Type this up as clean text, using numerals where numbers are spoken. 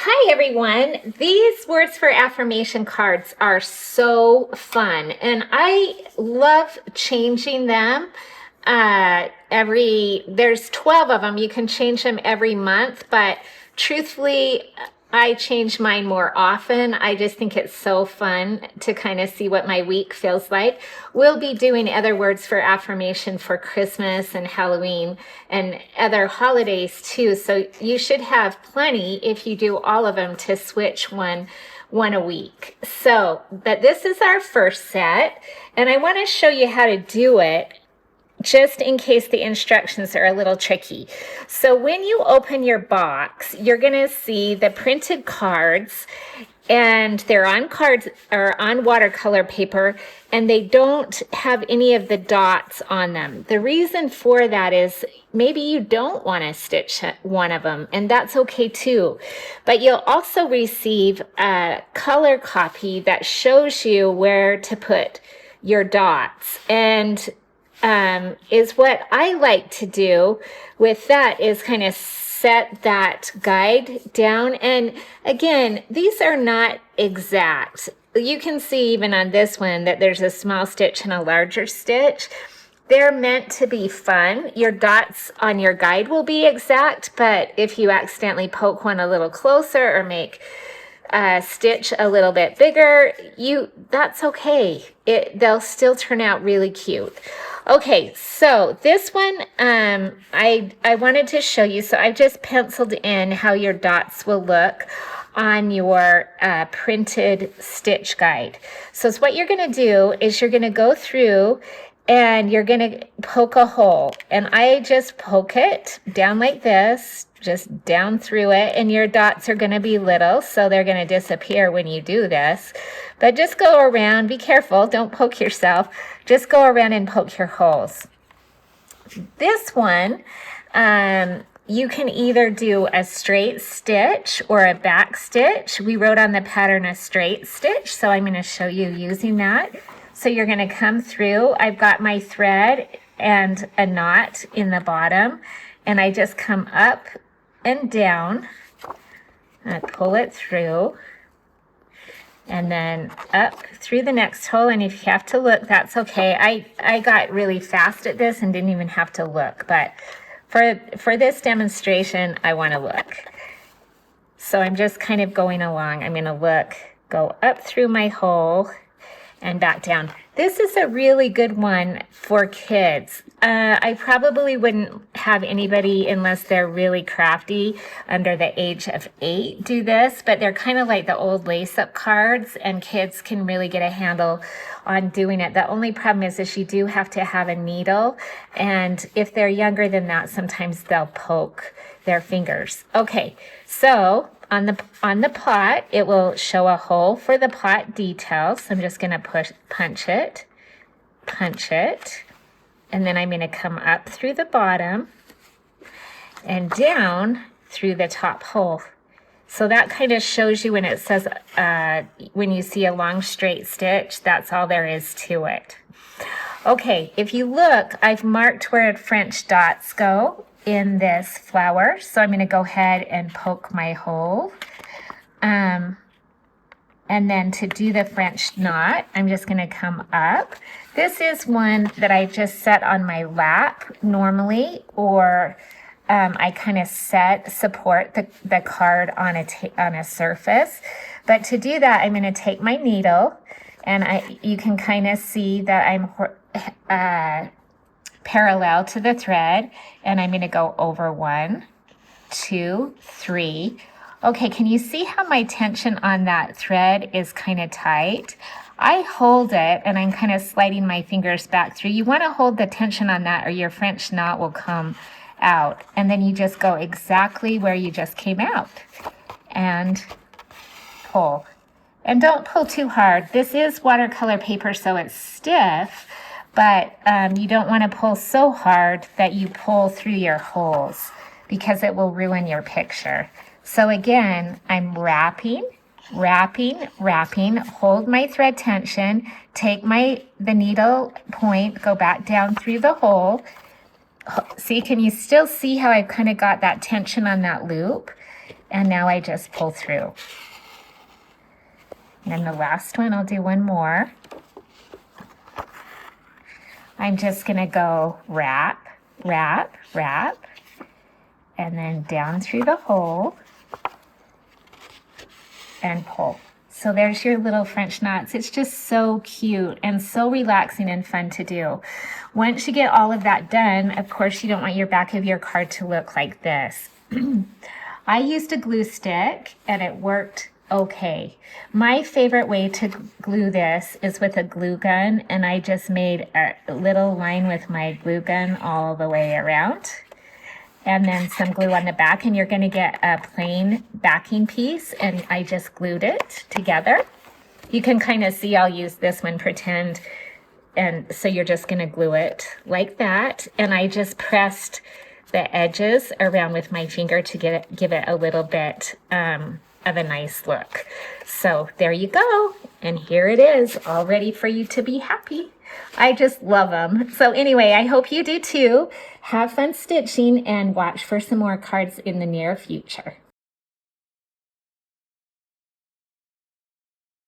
Hi, everyone. These words for affirmation cards are so fun, and I love changing them. There's 12 of them. You can change them every month, but truthfully, I change mine more often. I just think it's so fun to kind of see what my week feels like. We'll be doing other words for affirmation for Christmas and Halloween and other holidays too. So you should have plenty if you do all of them to switch one a week. But this is our first set, and I want to show you how to do it just in case the instructions are a little tricky. So when you open your box, you're going to see the printed cards, and they're on cards or on watercolor paper, and they don't have any of the dots on them. The reason for that is maybe you don't want to stitch one of them, and that's okay too. But you'll also receive a color copy that shows you where to put your dots. And is what I like to do with that is kind of set that guide down. And again, these are not exact. You can see even on this one that there's a small stitch and a larger stitch. They're meant to be fun. Your dots on your guide will be exact, but if you accidentally poke one a little closer or make a stitch a little bit bigger, that's okay. They'll still turn out really cute. Okay, so this one I wanted to show you. So I've just penciled in how your dots will look on your printed stitch guide. So what you're going to do is you're going to go through and you're going to poke a hole. And I just poke it down like this, just down through it. And your dots are going to be little, so they're going to disappear when you do this. But just go around, be careful, don't poke yourself. Just go around and poke your holes. This one, you can either do a straight stitch or a back stitch. We wrote on the pattern a straight stitch, so I'm going to show you using that. So you're going to come through. I've got my thread and a knot in the bottom, and I just come up and down. I pull it through, and then up through the next hole. And if you have to look, that's okay. I got really fast at this and didn't even have to look, but for this demonstration, I want to look. So I'm just kind of going along. I'm going to look, go up through my hole, and back down. This is a really good one for kids. I probably wouldn't have anybody, unless they're really crafty, under the age of 8 do this, but they're kind of like the old lace-up cards, and kids can really get a handle on doing it. The only problem is you do have to have a needle, and if they're younger than that, sometimes they'll poke their fingers. Okay, so on the pot, it will show a hole for the pot details. So I'm just going to punch it, and then I'm going to come up through the bottom and down through the top hole. So that kind of shows you when it says, when you see a long straight stitch, that's all there is to it. Okay, if you look, I've marked where French dots go in this flower. So I'm going to go ahead and poke my hole. And then to do the French knot, I'm just going to come up. This is one that I just set on my lap normally, or I kind of support the card on a surface. But to do that, I'm going to take my needle, and you can kind of see that I'm parallel to the thread, and I'm going to go over 1, 2, 3. Okay, can you see how my tension on that thread is kind of tight? I hold it, and I'm kind of sliding my fingers back through. You want to hold the tension on that, or your French knot will come out. And then you just go exactly where you just came out and pull. And don't pull too hard. This is watercolor paper, so it's stiff, but you don't want to pull so hard that you pull through your holes, because it will ruin your picture. So again, I'm wrapping, hold my thread tension, take the needle point, go back down through the hole. See, can you still see how I've kind of got that tension on that loop? And now I just pull through. And then the last one, I'll do one more. I'm just gonna go wrap, wrap, wrap, and then down through the hole and pull. So there's your little French knots. It's just so cute and so relaxing and fun to do. Once you get all of that done, of course, you don't want your back of your card to look like this. I used a glue stick and it worked okay. My favorite way to glue this is with a glue gun, and I just made a little line with my glue gun all the way around. And then some glue on the back, and you're going to get a plain backing piece, and I just glued it together. You can kind of see I'll use this one, pretend, and so you're just going to glue it like that. And I just pressed the edges around with my finger to give it a little bit of a nice look. So there you go, and here it is, all ready for you to be happy. I just love them. So anyway, I hope you do too. Have fun stitching and watch for some more cards in the near future.